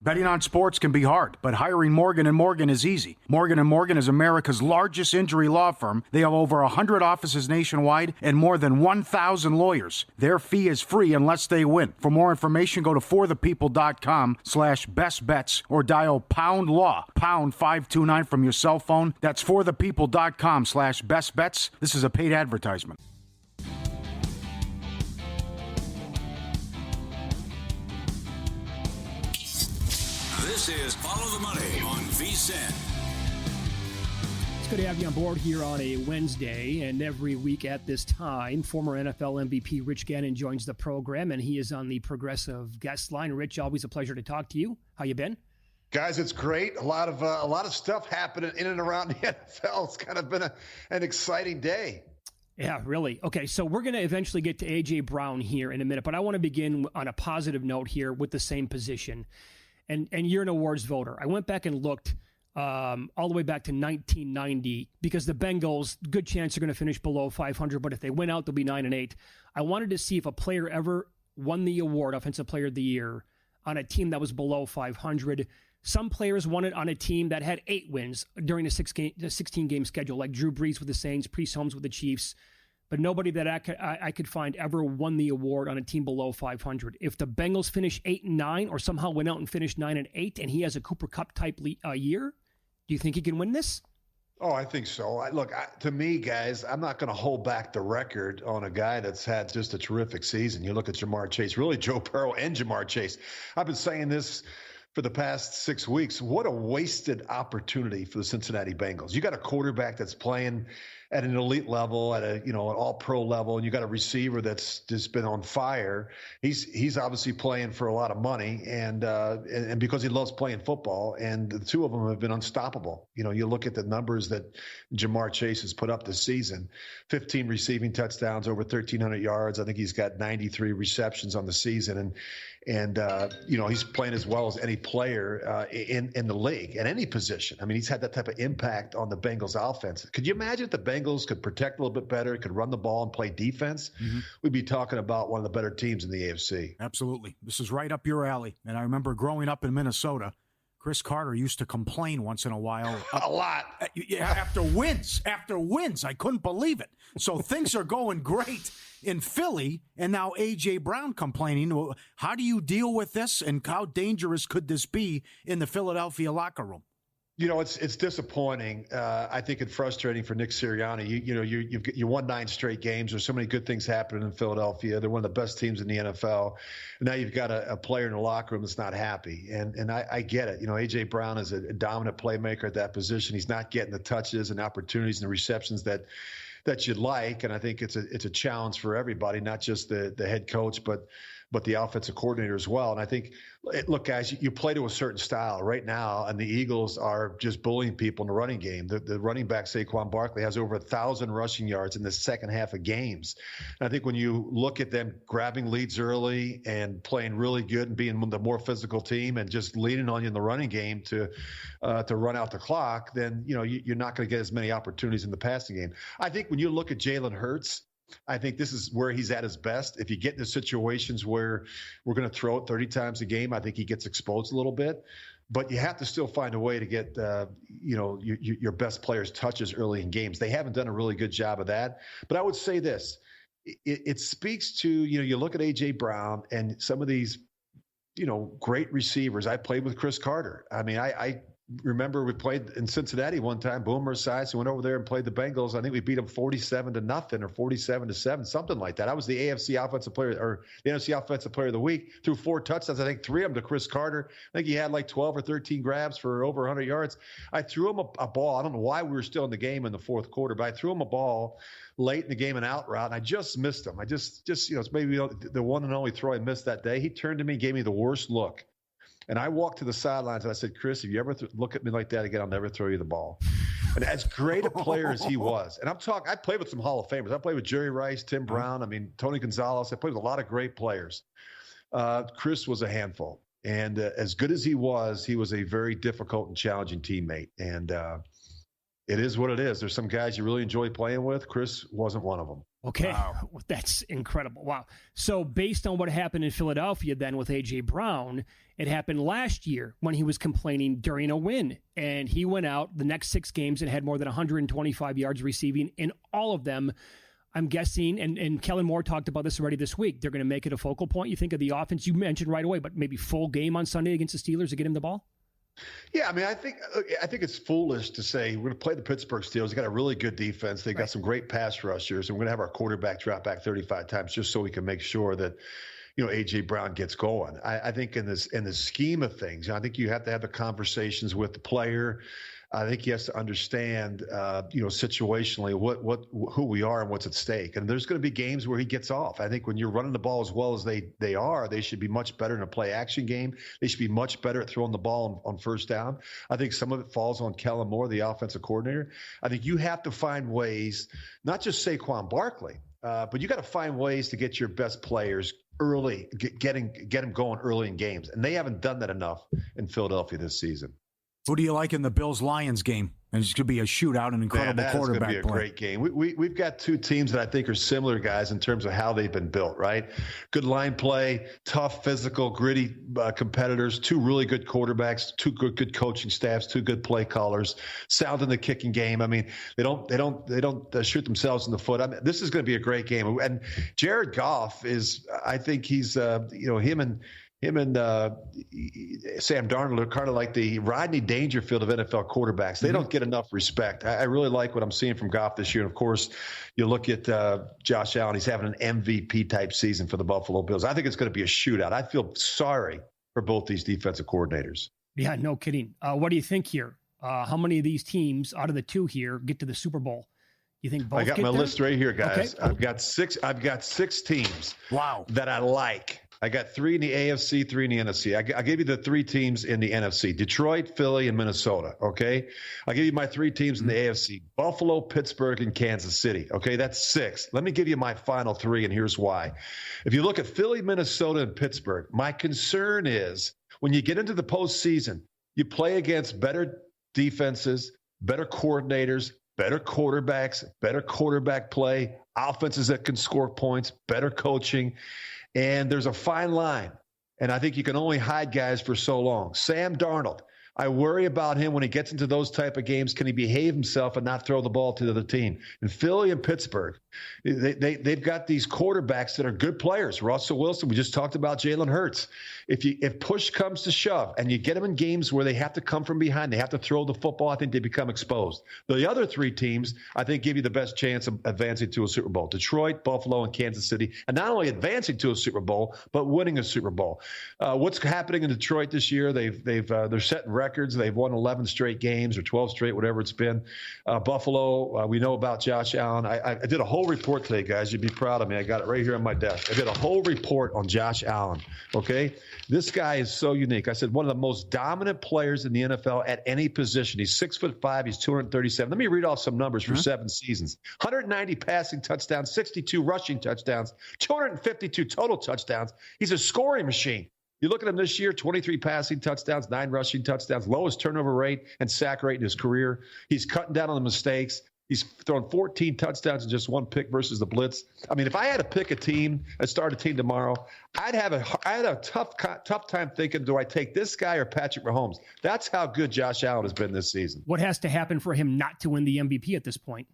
Betting on sports can be hard, but hiring Morgan & Morgan is easy. Morgan & Morgan is America's largest injury law firm. They have over 100 offices nationwide and more than 1,000 lawyers. Their fee is free unless they win. For more information, go to forthepeople.com/bestbets or dial pound law, pound 529 from your cell phone. That's forthepeople.com/bestbets. This is a paid advertisement. This is Follow the Money on VSiN. It's good to have you on board here on a Wednesday, and every week at this time, former NFL MVP Rich Gannon joins the program, and he is on the Progressive guest line. Rich, always a pleasure to talk to you. How you been? Guys, it's great. A lot of stuff happening in and around the NFL. It's kind of been an exciting day. Yeah, really. Okay, so we're going to eventually get to A.J. Brown here in a minute, but I want to begin on a positive note here with the same position. And you're an awards voter. I went back and looked all the way back to 1990 because the Bengals, good chance they're going to finish below 500, but if they win out, they'll be 9-8. I wanted to see if a player ever won the award, Offensive Player of the Year, on a team that was below 500. Some players won it on a team that had 8 wins during the 16-game schedule, like Drew Brees with the Saints, Priest Holmes with the Chiefs. But nobody that I could find ever won the award on a team below 500. If the Bengals finish 8-9 or somehow went out and finished 9-8 and he has a Cooper Kupp type year, do you think he can win this? Oh, I think so. To me, guys, I'm not going to hold back the record on a guy that's had just a terrific season. You look at Jamar Chase, really Joe Burrow and Jamar Chase. I've been saying this for the past 6 weeks. What a wasted opportunity for the Cincinnati Bengals. You got a quarterback that's playing at an elite level, at an all-pro level, and you got a receiver that's just been on fire. He's obviously playing for a lot of money, and because he loves playing football, and the two of them have been unstoppable. You look at the numbers that Jamar Chase has put up this season: 15 receiving touchdowns, over 1,300 yards. I think he's got 93 receptions on the season, and he's playing as well as any player in the league at any position. I mean, he's had that type of impact on the Bengals offense. Could you imagine if the Bengals could protect a little bit better, could run the ball and play defense? Mm-hmm. We'd be talking about one of the better teams in the AFC. Absolutely. This is right up your alley. And I remember growing up in Minnesota, Chris Carter used to complain once in a while. A lot. After wins. I couldn't believe it. So things are going great in Philly, and now A.J. Brown complaining. How do you deal with this, and how dangerous could this be in the Philadelphia locker room? It's disappointing. I think it's frustrating for Nick Sirianni. You won 9 straight games. There's so many good things happening in Philadelphia. They're one of the best teams in the NFL. And now you've got a player in the locker room that's not happy. And I get it. A.J. Brown is a dominant playmaker at that position. He's not getting the touches and opportunities and the receptions that you'd like. And I think it's a challenge for everybody, not just the head coach, but the offensive coordinator as well. And I think, look, guys, you play to a certain style right now, and the Eagles are just bullying people in the running game. The running back, Saquon Barkley, has over 1,000 rushing yards in the second half of games. And I think when you look at them grabbing leads early and playing really good and being the more physical team and just leaning on you in the running game to run out the clock, then you're not going to get as many opportunities in the passing game. I think when you look at Jalen Hurts, I think this is where he's at his best. If you get into situations where we're going to throw it 30 times a game, I think he gets exposed a little bit. But you have to still find a way to get your best players touches early in games. They haven't done a really good job of that. But I would say this. It speaks to, you look at A.J. Brown and some of these, great receivers. I played with Chris Carter. I mean, I remember we played in Cincinnati one time, Boomer Esiason went over there and played the Bengals. I think we beat them 47-0 or 47-7, something like that. I was the AFC offensive player or the NFC offensive player of the week, threw 4 touchdowns. I think 3 of them to Chris Carter. I think he had like 12 or 13 grabs for over 100 yards. I threw him a ball. I don't know why we were still in the game in the fourth quarter, but I threw him a ball late in the game, an out route, and I just missed him. I just it's maybe the one and only throw I missed that day. He turned to me and gave me the worst look. And I walked to the sidelines and I said, Chris, if you ever look at me like that again, I'll never throw you the ball. And as great a player as he was, and I played with some Hall of Famers. I played with Jerry Rice, Tim Brown, Tony Gonzalez. I played with a lot of great players. Chris was a handful. And as good as he was a very difficult and challenging teammate. And it is what it is. There's some guys you really enjoy playing with. Chris wasn't one of them. Okay, wow. That's incredible. Wow. So based on what happened in Philadelphia then with A.J. Brown, It happened last year when he was complaining during a win, and he went out the next 6 games and had more than 125 yards receiving in all of them. I'm guessing, and Kellen Moore talked about this already this week, they're going to make it a focal point. You think of the offense you mentioned right away, but maybe full game on Sunday against the Steelers to get him the ball? Yeah, I mean, I think it's foolish to say we're going to play the Pittsburgh Steelers. They got a really good defense. They got some great pass rushers, and we're going to have our quarterback drop back 35 times just so we can make sure that, A.J. Brown gets going. I think in the scheme of things, I think you have to have the conversations with the player. I think he has to understand, situationally who we are and what's at stake. And there's going to be games where he gets off. I think when you're running the ball as well as they are, they should be much better in a play action game. They should be much better at throwing the ball on first down. I think some of it falls on Kellen Moore, the offensive coordinator. I think you have to find ways, not just Saquon Barkley, but you got to find ways to get your best players early, get them going early in games. And they haven't done that enough in Philadelphia this season. Who do you like in the Bills-Lions game? And it's going to be a shootout, an incredible quarterback play. It's going to be a great game. We've got two teams that I think are similar, guys, in terms of how they've been built, right? Good line play, tough, physical, gritty competitors, 2 really good quarterbacks, 2 good coaching staffs, 2 good play callers, sound in the kicking game. I mean, they don't shoot themselves in the foot. I mean, this is going to be a great game. And Jared Goff I think he's, him and Sam Darnold are kind of like the Rodney Dangerfield of NFL quarterbacks. They don't get enough respect. I really like what I'm seeing from Goff this year. And, of course, you look at Josh Allen. He's having an MVP-type season for the Buffalo Bills. I think it's going to be a shootout. I feel sorry for both these defensive coordinators. Yeah, no kidding. What do you think here? How many of these teams out of the 2 here get to the Super Bowl? You think both? I got get my there? list right here, guys. Okay. I've got six teams. Wow. That I like. I got 3 in the AFC, 3 in the NFC. I gave you the 3 teams in the NFC: Detroit, Philly, and Minnesota. Okay, I'll give you my 3 teams in the AFC: Buffalo, Pittsburgh, and Kansas City. Okay, that's 6. Let me give you my final 3, and here's why. If you look at Philly, Minnesota, and Pittsburgh, my concern is when you get into the postseason, you play against better defenses, better coordinators, better quarterbacks, better quarterback play, offenses that can score points, better coaching. And there's a fine line. And I think you can only hide guys for so long. Sam Darnold, I worry about him when he gets into those type of games. Can he behave himself and not throw the ball to the other team? And Philly and Pittsburgh, they've got these quarterbacks that are good players. Russell Wilson, we just talked about Jalen Hurts. If push comes to shove and you get them in games where they have to come from behind, they have to throw the football, I think they become exposed. The other 3 teams, I think, give you the best chance of advancing to a Super Bowl: Detroit, Buffalo, and Kansas City. And not only advancing to a Super Bowl, but winning a Super Bowl. What's happening in Detroit this year? They're setting records. They've won 11 straight games or 12 straight, whatever it's been. Buffalo, we know about Josh Allen. I did a whole report today, guys. You'd be proud of me. I got it right here on my desk. I did a whole report on Josh Allen. Okay, this guy is so unique. I said one of the most dominant players in the NFL at any position. He's 6'5". He's 237. Let me read off some numbers for 7 seasons: 190 passing touchdowns, 62 rushing touchdowns, 252 total touchdowns. He's a scoring machine. You look at him this year: 23 passing touchdowns, 9 rushing touchdowns, lowest turnover rate and sack rate in his career. He's cutting down on the mistakes. He's thrown 14 touchdowns and just 1 pick versus the blitz. I mean, if I had to pick a team and start a team tomorrow, I'd have a tough time thinking, do I take this guy or Patrick Mahomes? That's how good Josh Allen has been this season. What has to happen for him not to win the MVP at this point?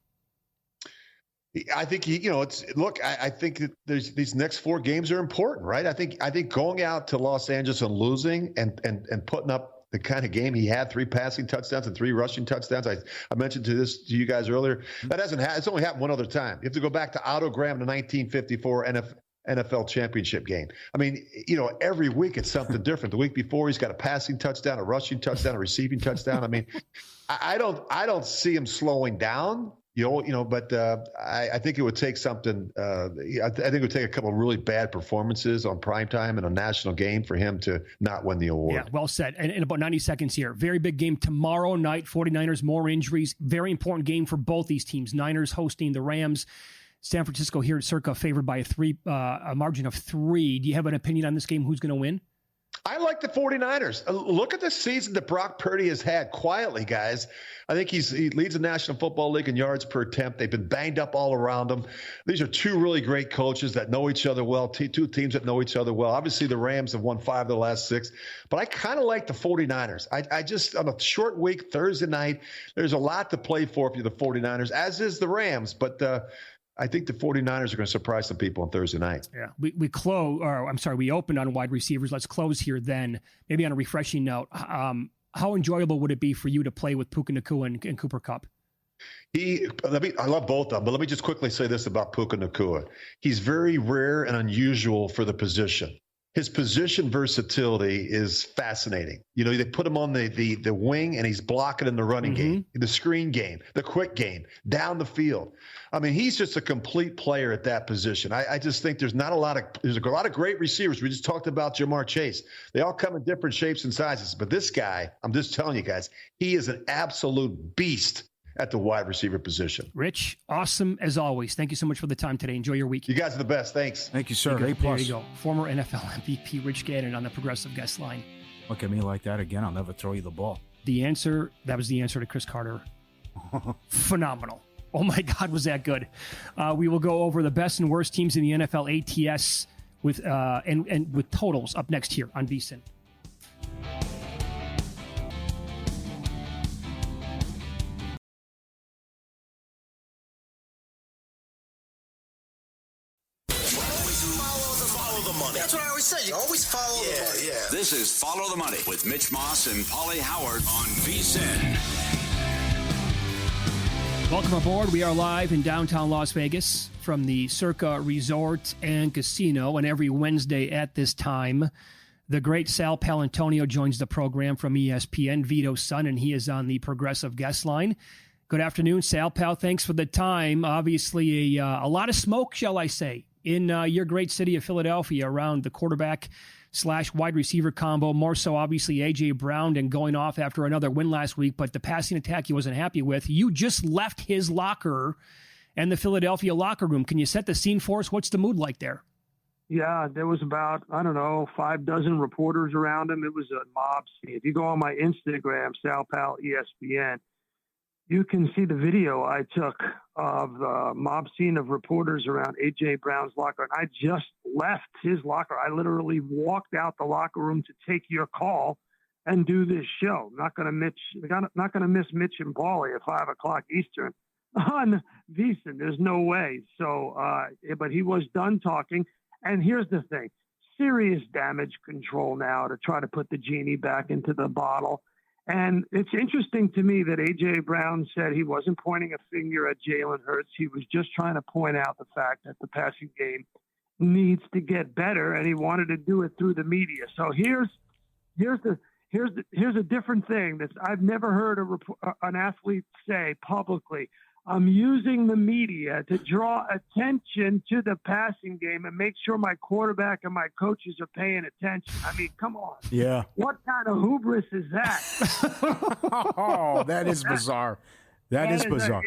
I think I think that these next 4 games are important, right? I think going out to Los Angeles and losing and putting up the kind of game he had, 3 passing touchdowns and 3 rushing touchdowns. I mentioned to you guys earlier. That hasn't happened. It's only happened one other time. You have to go back to Otto Graham, the 1954 NFL championship game. I mean, every week it's something different. The week before he's got a passing touchdown, a rushing touchdown, a receiving touchdown. I mean, I don't see him slowing down. But I think it would take something. I think it would take a couple of really bad performances on primetime in a national game for him to not win the award. Yeah, well said. And in about 90 seconds here, very big game tomorrow night. 49ers, more injuries. Very important game for both these teams. Niners hosting the Rams. San Francisco here at Circa favored by a margin of 3. Do you have an opinion on this game? Who's going to win? I like the 49ers. Look at the season that Brock Purdy has had quietly, guys. I think he leads the National Football League in yards per attempt. They've been banged up all around him. These are two really great coaches that know each other well, two teams that know each other well. Obviously, the Rams have won 5 of the last 6, but I kind of like the 49ers. I just, on a short week, Thursday night, there's a lot to play for if you're the 49ers, as is the Rams, but I think the 49ers are going to surprise some people on Thursday night. Yeah, we opened on wide receivers. Let's close here then, maybe on a refreshing note. How enjoyable would it be for you to play with Puka Nacua and Cooper Kupp? I love both of them, but let me just quickly say this about Puka Nacua. He's very rare and unusual for the position. His position versatility is fascinating. You know, they put him on the wing, and he's blocking in the running game, the screen game, the quick game, down the field. I mean, he's just a complete player at that position. I just think there's a lot of great receivers. We just talked about Jamar Chase. They all come in different shapes and sizes, but this guy, I'm just telling you guys, he is an absolute beast at the wide receiver position. Rich, awesome as always. Thank you so much for the time today. Enjoy your week. You guys are the best. Thanks. Thank you, sir. There you go. Former NFL MVP Rich Gannon on the Progressive Guest Line. Look at me like that again. I'll never throw you the ball. That was the answer to Chris Carter. Phenomenal. Oh my God, was that good? We will go over the best and worst teams in the NFL ATS with totals up next here on VSiN. That's what I always say. You always follow the money. Yeah. This is Follow the Money with Mitch Moss and Paulie Howard on VSiN. Welcome aboard. We are live in downtown Las Vegas from the Circa Resort and Casino. And every Wednesday at this time, the great Sal Paolantonio joins the program from ESPN, Vito's son, and he is on the Progressive Guest Line. Good afternoon, Sal Pal. Thanks for the time. Obviously, a lot of smoke, shall I say, in your great city of Philadelphia around the quarterback/wide receiver combo. More so, obviously, A.J. Brown and going off after another win last week, but the passing attack he wasn't happy with. You just left his locker and the Philadelphia locker room. Can you set the scene for us? What's the mood like there? Yeah, there was about, 6 reporters around him. It was a mob scene. If you go on my Instagram, Sal Pal ESPN, you can see the video I took of the mob scene of reporters around A.J. Brown's locker. And I just left his locker. I literally walked out the locker room to take your call and do this show. Not going to miss Mitch and Paulie at 5 o'clock Eastern on VSiN. There's no way. So, but he was done talking. And here's the thing. Serious damage control now to try to put the genie back into the bottle. And it's interesting to me that A.J. Brown said he wasn't pointing a finger at Jalen Hurts. He was just trying to point out the fact that the passing game needs to get better, and he wanted to do it through the media. So here's a different thing that I've never heard an athlete say publicly. I'm using the media to draw attention to the passing game and make sure my quarterback and my coaches are paying attention. I mean, come on. Yeah. What kind of hubris is that? Oh, that is bizarre. That is bizarre.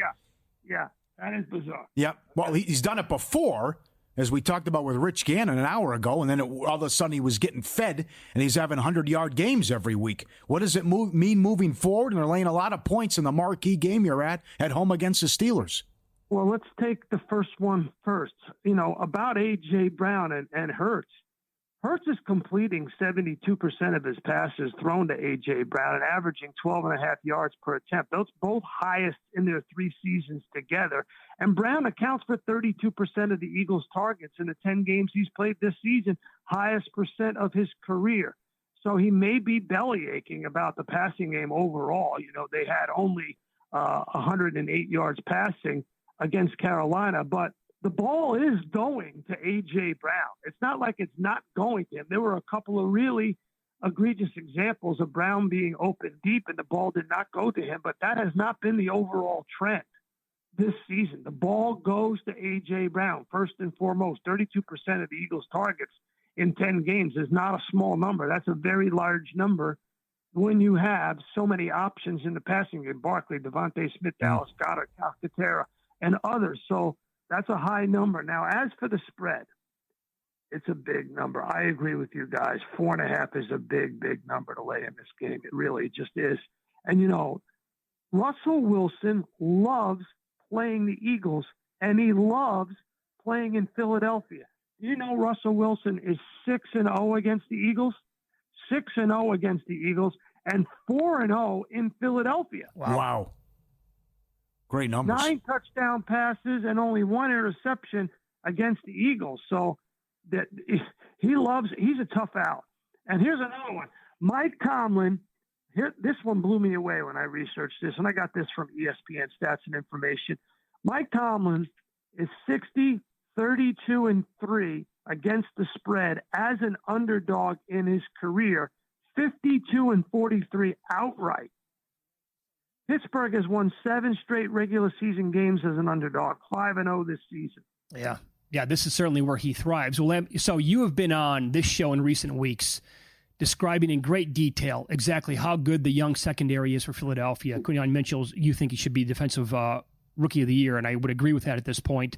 Yeah, that is bizarre. Yeah. Well, he's done it before, as we talked about with Rich Gannon an hour ago, and then all of a sudden he was getting fed, and he's having 100-yard games every week. What does it mean moving forward? And they're laying a lot of points in the marquee game you're at home against the Steelers. Well, let's take the first one first. About A.J. Brown and Hurts. Hurts is completing 72% of his passes thrown to A.J. Brown and averaging 12.5 yards per attempt. Those both highest in their 3 seasons together. And Brown accounts for 32% of the Eagles' targets in the 10 games he's played this season, highest percent of his career. So he may be bellyaching about the passing game overall. They had only 108 yards passing against Carolina, but the ball is going to A.J. Brown. It's not like it's not going to him. There were a couple of really egregious examples of Brown being open deep and the ball did not go to him, but that has not been the overall trend this season. The ball goes to A.J. Brown, first and foremost. 32% of the Eagles' targets in 10 games is not a small number. That's a very large number when you have so many options in the passing game. Barkley, Devontae Smith, Dallas Goedert, Calcaterra, and others. So that's a high number. Now, as for the spread, It's a big number. I agree with you guys. 4.5 is a big, big number to lay in this game. It really just is. And, Russell Wilson loves playing the Eagles, and he loves playing in Philadelphia. You know Russell Wilson is 6-0 against the Eagles, 6-0 against the Eagles, and 4-0 in Philadelphia. Wow. Great numbers. 9 touchdown passes and only 1 interception against the Eagles. So that he's a tough out. And here's another one. Mike Tomlin, this one blew me away when I researched this, and I got this from ESPN Stats and Information. Mike Tomlin is 60, 32, and 3 against the spread as an underdog in his career, 52 and 43 outright. Pittsburgh has won 7 straight regular season games as an underdog, 5-0 this season. Yeah, this is certainly where he thrives. Well, so you have been on this show in recent weeks describing in great detail exactly how good the young secondary is for Philadelphia. Quinyon Mitchell, you think he should be defensive rookie of the year, and I would agree with that at this point.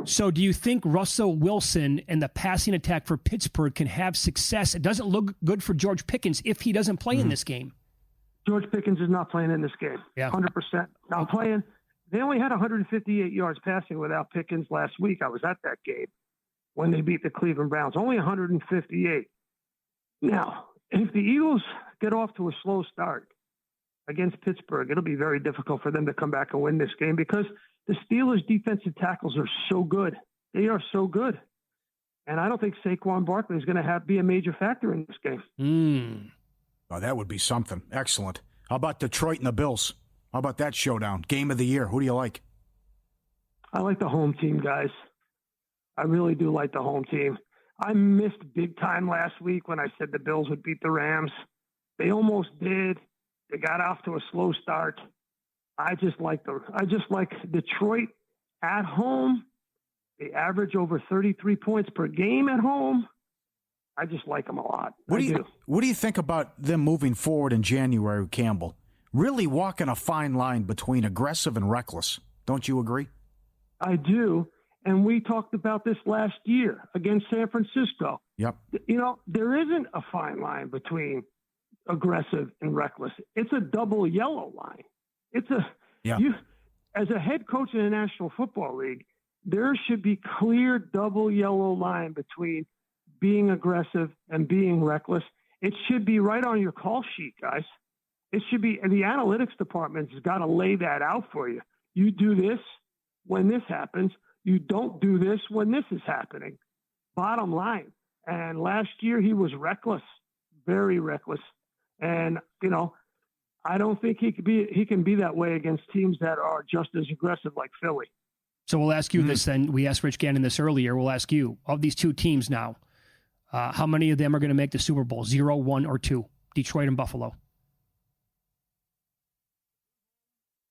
So do you think Russell Wilson and the passing attack for Pittsburgh can have success? It doesn't look good for George Pickens if he doesn't play in this game. George Pickens is not playing in this game. Yeah. 100%. Not playing. They only had 158 yards passing without Pickens last week. I was at that game when they beat the Cleveland Browns. Only 158. Now, if the Eagles get off to a slow start against Pittsburgh, it'll be very difficult for them to come back and win this game because the Steelers' defensive tackles are so good. They are so good. And I don't think Saquon Barkley is going to be a major factor in this game. Oh, that would be something. Excellent. How about Detroit and the Bills? How about that showdown? Game of the year. Who do you like? I like the home team, guys. I really do like the home team. I missed big time last week when I said the Bills would beat the Rams. They almost did. They got off to a slow start. I just like Detroit at home. They average over 33 points per game at home. I just like them a lot. What do you think about them moving forward in January, Campbell? Really walking a fine line between aggressive and reckless. Don't you agree? I do. And we talked about this last year against San Francisco. Yep. There isn't a fine line between aggressive and reckless. It's a double yellow line. As a head coach in the National Football League, there should be clear double yellow line between being aggressive and being reckless. It should be right on your call sheet, guys. It should be, and the analytics department has got to lay that out for you. You do this when this happens. You don't do this when this is happening. Bottom line. And last year he was reckless, very reckless. And, I don't think he can be that way against teams that are just as aggressive like Philly. So we'll ask you this then. We asked Rich Gannon this earlier. We'll ask you, of these two teams now, how many of them are going to make the Super Bowl? 0, 1, or 2? Detroit and Buffalo.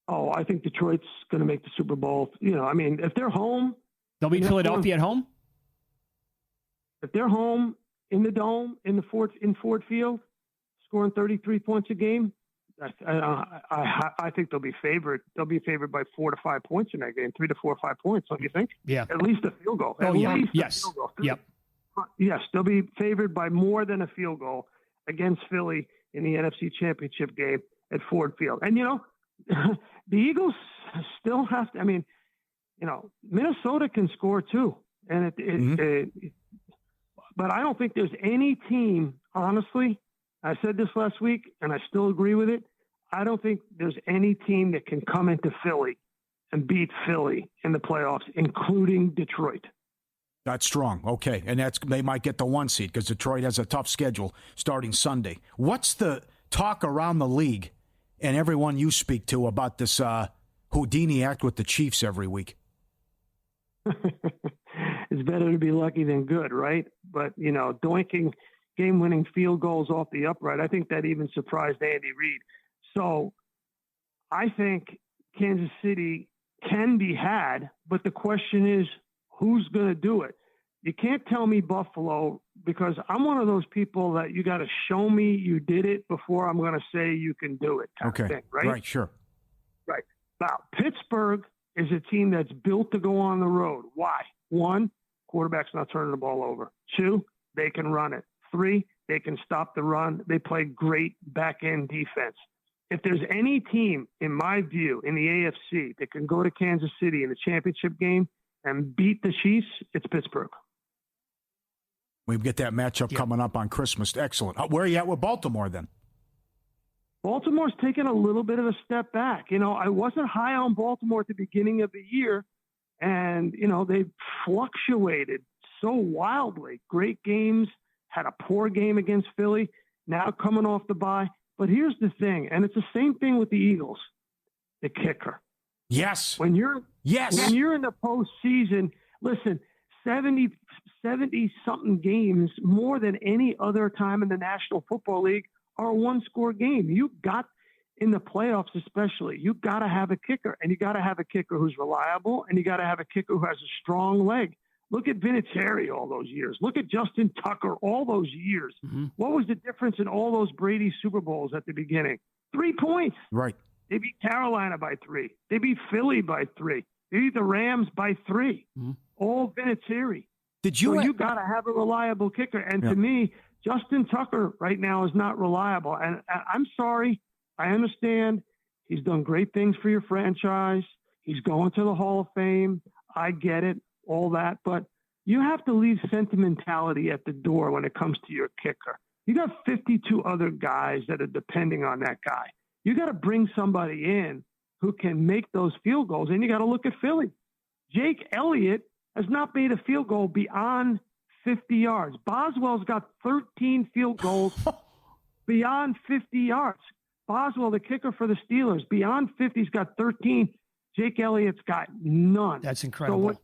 Oh, I think Detroit's going to make the Super Bowl. If they're home. They'll beat Philadelphia at home? If they're home in the Dome, in Ford Field, scoring 33 points a game, I think they'll be favored. They'll be favored by 4 to 5 points in that game, 3 to 4 or 5 points, don't you think? Yeah. At least a field goal. Yes. Field goal. Yep. Yes, they'll be favored by more than a field goal against Philly in the NFC Championship game at Ford Field. And, the Eagles still have to, Minnesota can score too. And but I don't think there's any team, honestly, I said this last week and I still agree with it. I don't think there's any team that can come into Philly and beat Philly in the playoffs, including Detroit. That's strong. Okay. And they might get the 1 seed because Detroit has a tough schedule starting Sunday. What's the talk around the league and everyone you speak to about this Houdini act with the Chiefs every week? It's better to be lucky than good, right? But, doinking game-winning field goals off the upright, I think that even surprised Andy Reid. So I think Kansas City can be had, but the question is, who's going to do it? You can't tell me Buffalo because I'm one of those people that you got to show me you did it before I'm going to say you can do it. Kind of thing, right? Right, sure. Right. Now, Pittsburgh is a team that's built to go on the road. Why? 1, quarterback's not turning the ball over. 2, they can run it. 3, they can stop the run. They play great back-end defense. If there's any team, in my view, in the AFC that can go to Kansas City in the championship game and beat the Chiefs, it's Pittsburgh. We get that matchup coming up on Christmas. Excellent. Where are you at with Baltimore then? Baltimore's taken a little bit of a step back. I wasn't high on Baltimore at the beginning of the year, and, they fluctuated so wildly. Great games, had a poor game against Philly, now coming off the bye. But here's the thing, and it's the same thing with the Eagles, the kicker. Yes. When you're in the postseason, listen, 70-something games, more than any other time in the National Football League, are a one-score game. You got, in the playoffs especially, you got to have a kicker, and you got to have a kicker who's reliable, and you got to have a kicker who has a strong leg. Look at Vinatieri all those years. Look at Justin Tucker all those years. Mm-hmm. What was the difference in all those Brady Super Bowls at the beginning? 3 points. Right. They beat Carolina by 3. They beat Philly by 3. They beat the Rams by 3. Mm-hmm. All Vinatieri. You got to have a reliable kicker. And to me, Justin Tucker right now is not reliable. And I'm sorry. I understand. He's done great things for your franchise. He's going to the Hall of Fame. I get it, all that. But you have to leave sentimentality at the door when it comes to your kicker. You got 52 other guys that are depending on that guy. You got to bring somebody in who can make those field goals. And you got to look at Philly. Jake Elliott has not made a field goal beyond 50 yards. Boswell's got 13 field goals beyond 50 yards. Boswell, the kicker for the Steelers, beyond 50, he's got 13. Jake Elliott's got none. That's incredible.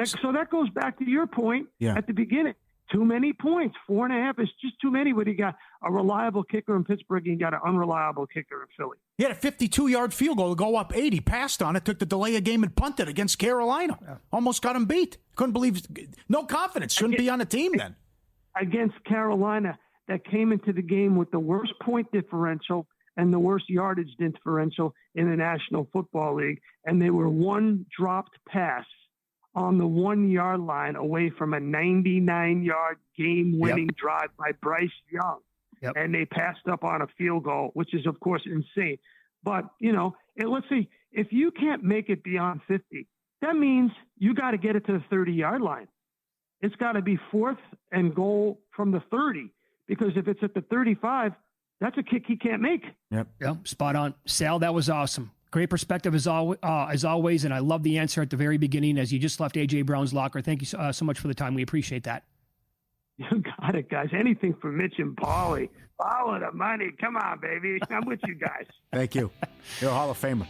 So that goes back to your point at the beginning. Too many points. 4.5 is just too many when you got a reliable kicker in Pittsburgh and you got an unreliable kicker in Philly. He had a 52-yard field goal to go up 80. Passed on it, took the delay of game and punted against Carolina. Yeah. Almost got him beat. Couldn't believe. No confidence. Shouldn't be on the team then. Against Carolina, that came into the game with the worst point differential and the worst yardage differential in the National Football League. And they were one dropped pass on the 1-yard line away from a 99-yard game-winning drive by Bryce Young. And they passed up on a field goal, which is, of course, insane. But, let's see, if you can't make it beyond 50, that means you got to get it to the 30-yard line. It's got to be 4th and goal from the 30, because if it's at the 35, that's a kick he can't make. Yep, spot on. Sal, that was awesome. Great perspective as always, and I love the answer at the very beginning as you just left A.J. Brown's locker. Thank you so much for the time. We appreciate that. You got it, guys. Anything for Mitch and Paulie. Follow the money. Come on, baby. I'm with you guys. Thank you. You're a Hall of Famer.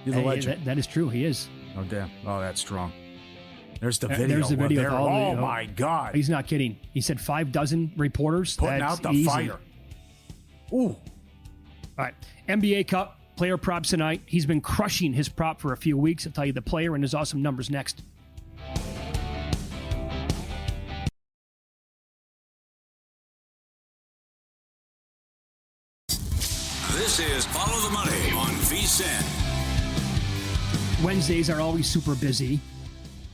You're the legend. That is true. He is. Oh, damn. Oh, that's strong. There's the video. There's the video. There. Oh, my God. He's not kidding. He said 6 reporters. Putting out the fire. Ooh. All right. NBA Cup. Player props tonight. He's been crushing his prop for a few weeks. I'll tell you the player and his awesome numbers next. This is Follow the Money on VSiN. Wednesdays are always super busy.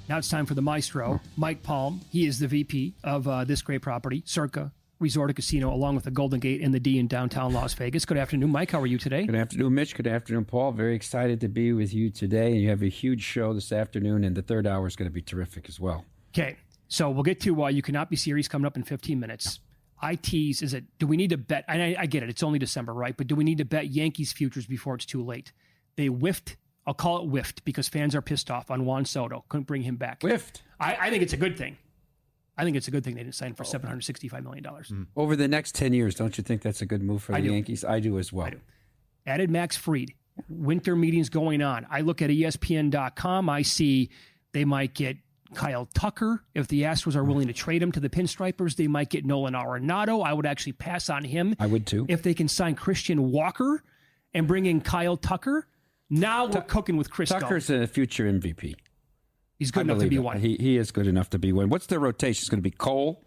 Now it's time for the maestro, Mike Palm. He is the VP of this great property, Circa Resort and Casino, along with the Golden Gate and the D in downtown Las Vegas. Good afternoon, Mike. How are you today? Good afternoon, Mitch. Good afternoon, Paul. Very excited to be with you today. And you have a huge show this afternoon, and the third hour is going to be terrific as well. Okay, so we'll get to You Cannot Be Serious coming up in 15 minutes. I tease, do we need to bet? And I get it, it's only December, right? But do we need to bet Yankees futures before it's too late? They whiffed. I'll call it whiffed because fans are pissed off on Juan Soto. Couldn't bring him back. Whiffed. I think it's a good thing. I think it's a good thing they didn't sign for $765 million. Over the next 10 years, don't you think that's a good move for the Yankees? I do as well. I do. Added Max Fried. Winter meetings going on. I look at ESPN.com. I see they might get Kyle Tucker. If the Astros are willing to trade him to the Pinstripers, they might get Nolan Arenado. I would actually pass on him. I would too. If they can sign Christian Walker and bring in Kyle Tucker, now we're cooking with Chris Tucker's a future MVP. He's good enough to be one. He is good enough to be one. What's the rotation? It's going to be Cole,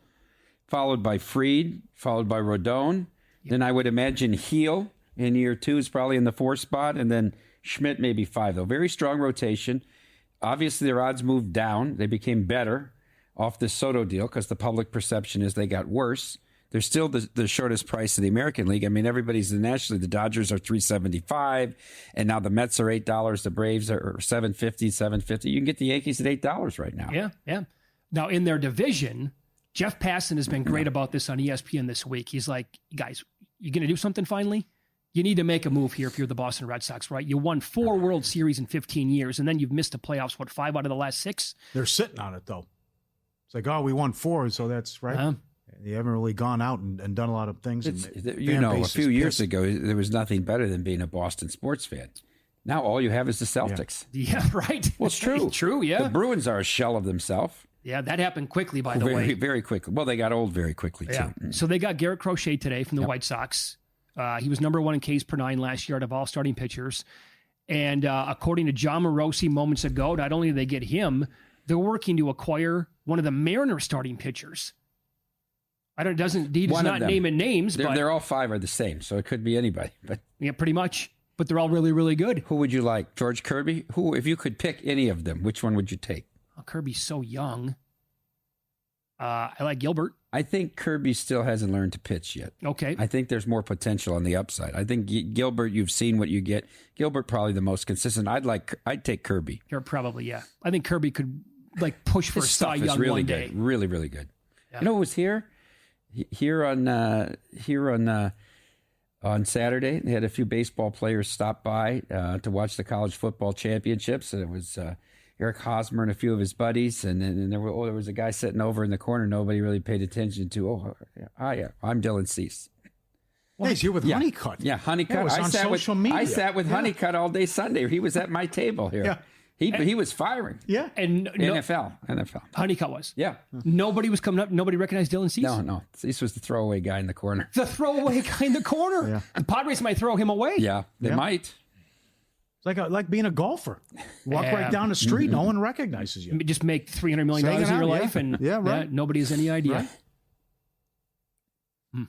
followed by Fried, followed by Rodon. Yep. Then I would imagine Heel in year 2 is probably in the 4th spot, and then Schmidt maybe 5, though. Very strong rotation. Obviously, their odds moved down. They became better off this Soto deal because the public perception is they got worse. They're still the shortest price in the American League. I mean, everybody's nationally. The Dodgers are $3.75, and now the Mets are $8. The Braves are $7.50, $7.50. You can get the Yankees at $8 right now. Yeah. Now, in their division, Jeff Passan has been great about this on ESPN this week. He's like, guys, you going to do something finally? You need to make a move here if you're the Boston Red Sox, right? You won 4 World Series in 15 years, and then you've missed the playoffs, 5 out of the last 6? They're sitting on it, though. It's like, oh, we won 4, so that's right. You haven't really gone out and done a lot of things. A few years ago, there was nothing better than being a Boston sports fan. Now all you have is the Celtics. Yeah, right. Well, it's true. True, yeah. The Bruins are a shell of themselves. Yeah, that happened quickly, by the way. Very quickly. Well, they got old very quickly, too. So they got Garrett Crochet today from the White Sox. He was number 1 in Ks per 9 last year out of all starting pitchers. And according to John Morosi moments ago, not only did they get him, they're working to acquire one of the Mariners starting pitchers. He does not name names, but they're all 5 are the same, so it could be anybody. But yeah, pretty much. But they're all really, really good. Who would you like? George Kirby? Who, if you could pick any of them, which one would you take? Oh, Kirby's so young. I like Gilbert. I think Kirby still hasn't learned to pitch yet. Okay. I think there's more potential on the upside. I think Gilbert, you've seen what you get. Gilbert probably the most consistent. I'd take Kirby. Probably, yeah. I think Kirby could push for His a Cy stuff is Young really one good. day. Really, really good. Yeah. You know who was here? Here on Saturday, they had a few baseball players stop by to watch the college football championships, and it was Eric Hosmer and a few of his buddies, and there was a guy sitting over in the corner nobody really paid attention to. I'm Dylan Cease. Hey, he's here with Honeycutt. Yeah, Honeycutt. Yeah, it was on social media. I sat with Honeycutt all day Sunday. He was at my table here. Yeah. He was firing. Yeah. And NFL. Honeycutt was. Yeah. Nobody was coming up. Nobody recognized Dylan Cease. No. Cease was the throwaway guy in the corner. The throwaway guy in the corner. Yeah. The Padres might throw him away. Yeah, they might. It's like being a golfer. Walk right down the street, no one recognizes you. Just make $300 million in your life, and nobody has any idea. Right.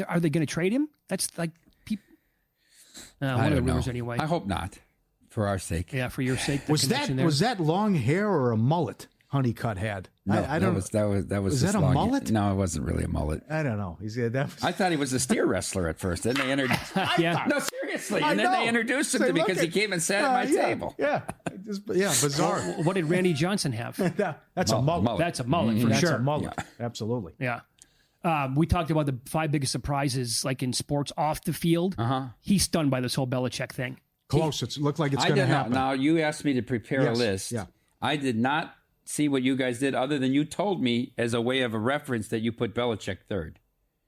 Are they going to trade him? That's like people. I don't know. Anyway. I hope not, for our sake. Yeah, for your sake. Was that long hair or a mullet Honeycutt had? No, I don't. Was that a mullet? No, it wasn't really a mullet. I don't know. I thought he was a steer wrestler at first. Then they entered. No, seriously. And then they introduced him because he came and sat at my table. Yeah, bizarre. What did Randy Johnson have? That's a mullet. That's a mullet for That's sure. a mullet. Yeah. Absolutely. Yeah. We talked about the 5 biggest surprises, like in sports off the field. He's stunned by this whole Belichick thing. Close. It looked like it's going to happen. Now, you asked me to prepare a list. Yeah. I did not see what you guys did other than you told me as a way of a reference that you put Belichick third.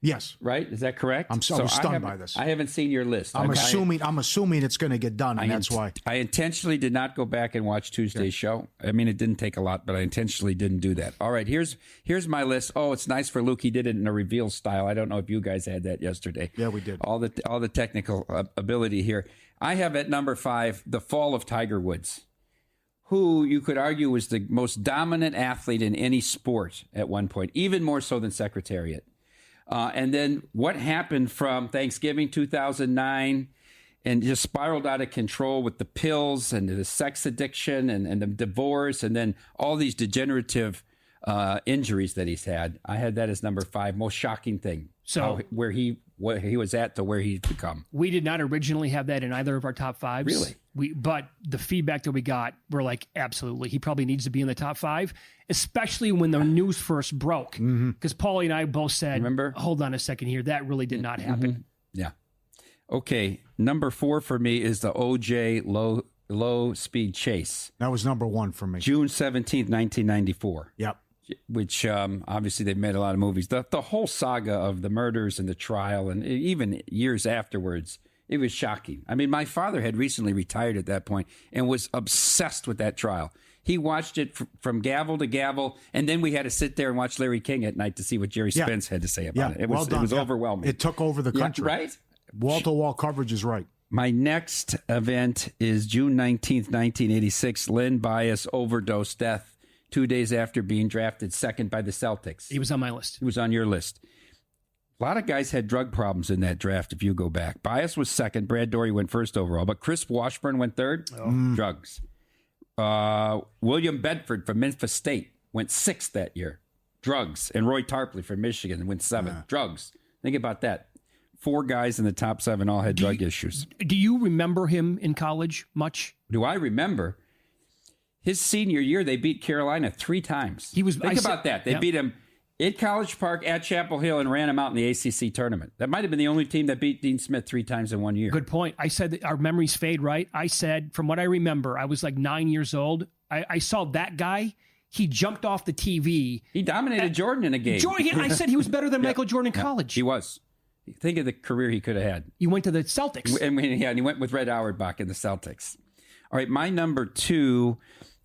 Yes. Right? Is that correct? I'm so stunned by this. I haven't seen your list. I'm assuming it's going to get done, and that's why. I intentionally did not go back and watch Tuesday's show. I mean, it didn't take a lot, but I intentionally didn't do that. All right, here's my list. Oh, it's nice for Luke. He did it in a reveal style. I don't know if you guys had that yesterday. Yeah, we did. All the technical ability here. I have at number 5, the fall of Tiger Woods, who you could argue was the most dominant athlete in any sport at one point, even more so than Secretariat. And then what happened from Thanksgiving 2009 and just spiraled out of control with the pills and the sex addiction and the divorce and then all these degenerative injuries that he's had. I had that as number 5, most shocking thing. So where he was at to where he's become. We did not originally have that in either of our top 5s. Really? But the feedback that we got, we're like, absolutely. He probably needs to be in the top 5, especially when the news first broke. Because Paulie and I both said, remember? Hold on a second here. That really did not happen. Yeah. Okay. Number 4 for me is the OJ low speed chase. That was number 1 for me. June 17th, 1994. Yep. Which obviously they've made a lot of movies. The whole saga of the murders and the trial and even years afterwards, it was shocking. I mean, my father had recently retired at that point and was obsessed with that trial. He watched it from gavel to gavel, and then we had to sit there and watch Larry King at night to see what Jerry Spence had to say about it. It was overwhelming. It took over the country. Right? Wall-to-wall coverage is right. My next event is June 19th, 1986, Len Bias overdose death 2 days after being drafted second by the Celtics. He was on my list. He was on your list. A lot of guys had drug problems in that draft if you go back. Bias was second. Brad Dorey went first overall. But Chris Washburn went third. Drugs. William Bedford from Memphis State went 6th that year. Drugs. And Roy Tarpley from Michigan went 7th. Drugs. Think about that. 4 guys in the top 7 all had drug issues. Do you remember him in college much? Do I remember? His senior year, they beat Carolina 3 times. Think about that. They beat him at College Park, at Chapel Hill, and ran him out in the ACC tournament. That might have been the only team that beat Dean Smith 3 times in 1 year. Good point. I said that our memories fade, right? I said, from what I remember, I was like 9 years old. I saw that guy. He jumped off the TV. He dominated Jordan in a game. Jordan, I said he was better than Michael Jordan in college. He was. Think of the career he could have had. He went to the Celtics. And he went with Red Auerbach in the Celtics. All right, my number 2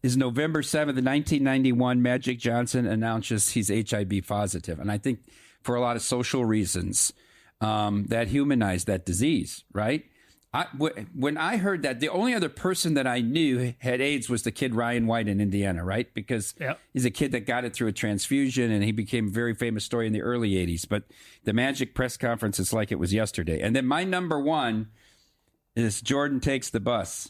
is November 7th, 1991. Magic Johnson announces he's HIV positive. And I think for a lot of social reasons, that humanized that disease, right? When I heard that, the only other person that I knew had AIDS was the kid Ryan White in Indiana, right? Because he's a kid that got it through a transfusion, and he became a very famous story in the early 80s. But the Magic press conference is like it was yesterday. And then my number 1 is Jordan takes the bus.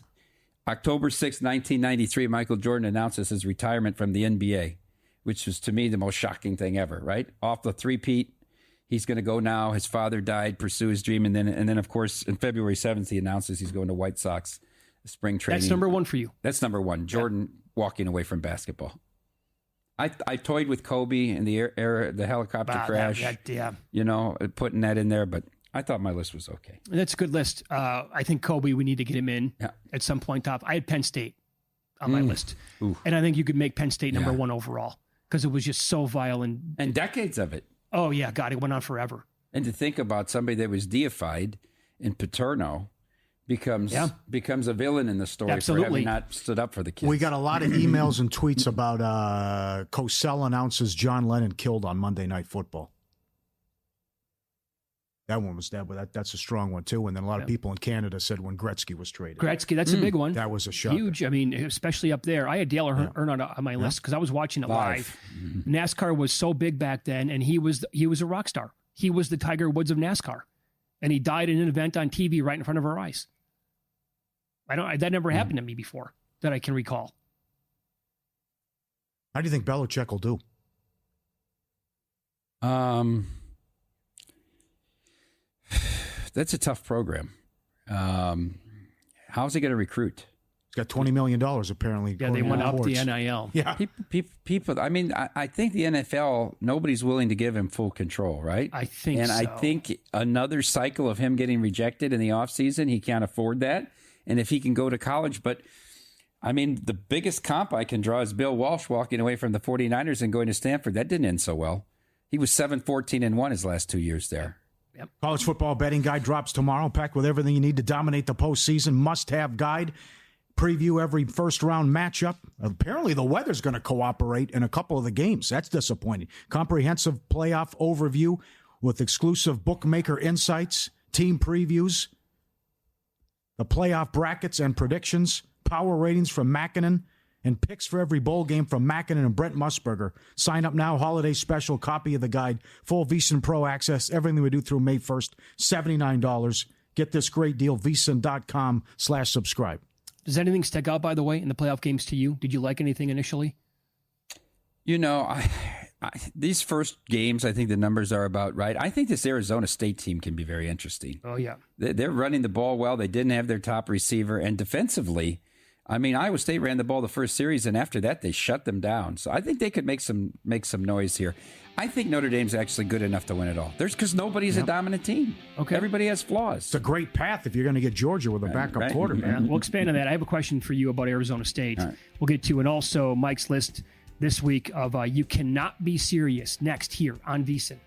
October 6, 1993, Michael Jordan announces his retirement from the NBA, which was, to me, the most shocking thing ever, right? Off the three-peat. He's going to go now. His father died, pursue his dream. And then, of course, on February 7th, he announces he's going to White Sox spring training. That's number 1 for you. That's number 1. Jordan walking away from basketball. I toyed with Kobe in the the helicopter crash. You know, putting that in there, but I thought my list was okay. That's a good list. I think Kobe, we need to get him in at some point. Top. I had Penn State on my list. Ooh. And I think you could make Penn State number 1 overall because it was just so vile. And decades of it. Oh, yeah. God, it went on forever. And to think about somebody that was deified in Paterno becomes a villain in the story for having not stood up for the kids. We got a lot of emails and tweets about Cosell announces John Lennon killed on Monday Night Football. That one was that's a strong one, too. And then a lot of people in Canada said when Gretzky was traded. Gretzky, that's a big one. That was a shocker. Huge. I mean, especially up there. I had Dale Earnhardt on my list because I was watching it live. NASCAR was so big back then, and he was a rock star. He was the Tiger Woods of NASCAR. And he died in an event on TV right in front of our eyes. That never happened to me before that I can recall. How do you think Belichick will do? That's a tough program. How's he going to recruit? He's got $20 million, apparently. Yeah, they went up the NIL. Yeah. People, I mean, I think the NFL, nobody's willing to give him full control, right? I think so. And I think another cycle of him getting rejected in the offseason, he can't afford that. And if he can go to college, but I mean, the biggest comp I can draw is Bill Walsh walking away from the 49ers and going to Stanford. That didn't end so well. He was 7-14-1 his last 2 years there. Yep. College football betting guide drops tomorrow, packed with everything you need to dominate the postseason. Must-have guide. Preview every first-round matchup. Apparently, the weather's going to cooperate in a couple of the games. That's disappointing. Comprehensive playoff overview with exclusive bookmaker insights, team previews, the playoff brackets and predictions, power ratings from Mackinnon, and picks for every bowl game from Mackinnon and Brent Musburger. Sign up now. Holiday special copy of the guide. Full VSiN Pro access. Everything we do through May 1st. $79. Get this great deal. VSiN.com/subscribe. Does anything stick out, by the way, in the playoff games to you? Did you like anything initially? You know, these first games, I think the numbers are about right. I think this Arizona State team can be very interesting. Oh, yeah. They're running the ball well. They didn't have their top receiver. And defensively, I mean, Iowa State ran the ball the first series, and after that, they shut them down. So I think they could make some noise here. I think Notre Dame's actually good enough to win it all. Because nobody's a dominant team. Okay, everybody has flaws. It's a great path if you're going to get Georgia with a backup quarterback. We'll expand on that. I have a question for you about Arizona State. Right. We'll get to, and also Mike's list this week of You Cannot Be Serious next here on VSiN.